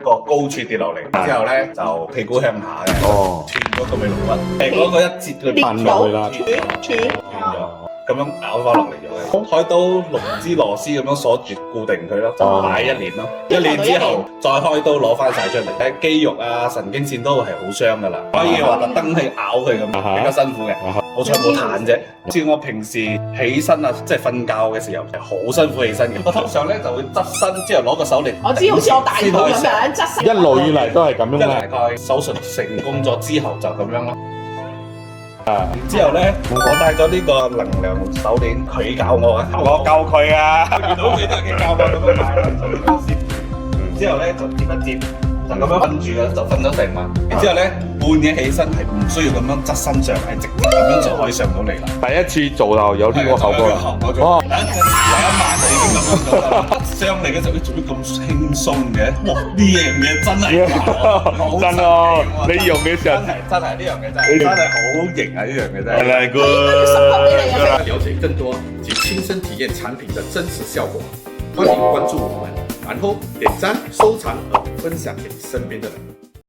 個高處跌落嚟，之後咧就屁股向下嘅，哦，斷咗個尾龍骨，嗰個一節佢跌落去啦，斷咗，咁樣咬翻落嚟咗嘅。開刀6支螺絲咁樣鎖住固定佢咯，就擺1年咯。1年之後再開刀攞翻晒出嚟，肌肉啊、神經線都係好傷噶啦，可以話特登去咬佢咁，比較辛苦嘅。好彩冇彈啫。似我平時起身啊，即係瞓覺嘅時候係好辛苦起身嘅。我通常咧就會側身之後攞個手嚟，我知好似我大肚咁樣側身。一路以嚟都係咁樣大嘅。概手術成功咗之後就咁樣咯。之後咧，我戴咗呢個能量手鏈，佢教我啊，我教佢啊，遇到佢都係佢教我咁樣戴啦，就呢個先。之後咧就接一接，就咁樣瞓住啦，就瞓咗成晚。然之後咧半夜起身係唔需要咁樣側身上，係直接咁樣就可以上到嚟啦。第一次做就有呢個效果啦。哦，第一晚就已經咁樣做啦。上嚟嘅時候，你做咩咁輕鬆嘅？哇！呢樣嘢真係真啊！你用嘅時候真係呢樣嘢真係好型啊！呢樣嘢真係。嚟個。了解更多及親身體驗產品的真實效果，歡迎關注我們，然後點讚、收藏和分享給身邊的人。